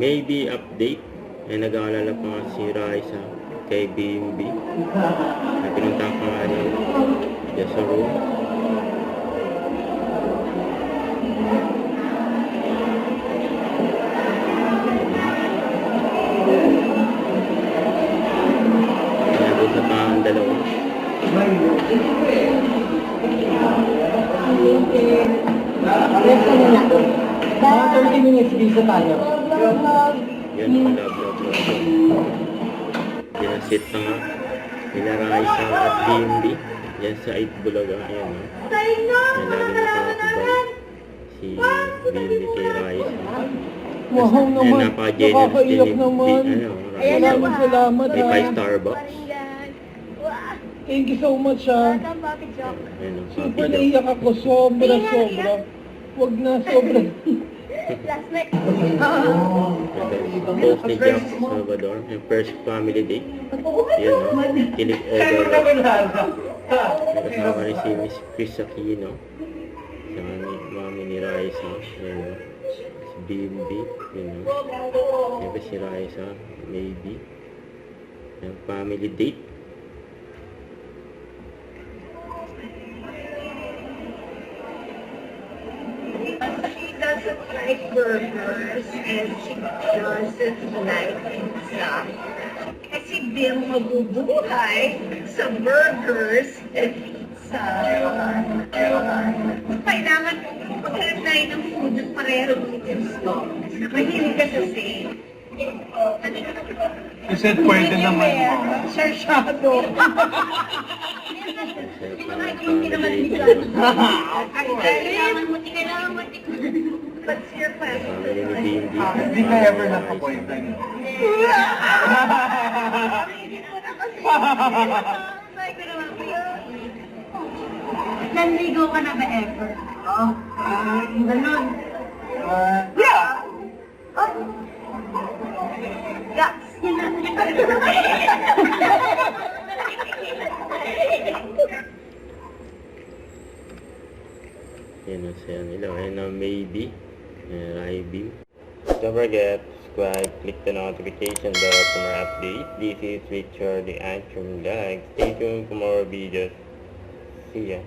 maybe update. Ay nag-aalala pa nga si Raisa kay BMB. Ay pinunta pa nga niya dyan sa room. Nag-usap pa ang dalawa. Rest ka muna. Mga 30 minutes visa tayo. Yan ang love. Pinasit na nga nila Raisa at BMB. Yan sa 8 Bulaga. Ayan o. Yan lagi nakakabay si BMB kay Raisa. Wow naman. Napaka-generous din Nakakaiyak ni naman. Raisa. Salamat May ha. 5 Starbucks. Thank you so much ha. Ayan o. Super naiyak ako. Sobra. Wag na sobra. Last night. Post ni Jack Salvador. Yung first family date. Yan o. Kilig overload. Nakasama rin si Miss Chris Aquino. Saka ni mami ni Raisa. Yan o. Si BMB. Yan o. Siyempre si Raisa. Maybe. Yung family date. She doesn't like burgers and she doesn't like pizza. Kasi di mabubuhay sa burgers and pizza. Kailangan maghanap tayo ng food na pareho ng gusto. Mahilig ka sa same. You said pwede naman. Sarsyado. Family date. Kailangan mo What's your plan? Family ni BMB. Hindi ka ever nakapointan. Nanligo ka na ba ever? Oo. Ganun. Yeah! Guts. Yun na. Yan ang saya nila. Ayan na maybe. Ayan na I-beam. Don't forget, subscribe, click the notification bell for more updates. This is Richard the Antrim Lag. Stay tuned for more videos. See ya.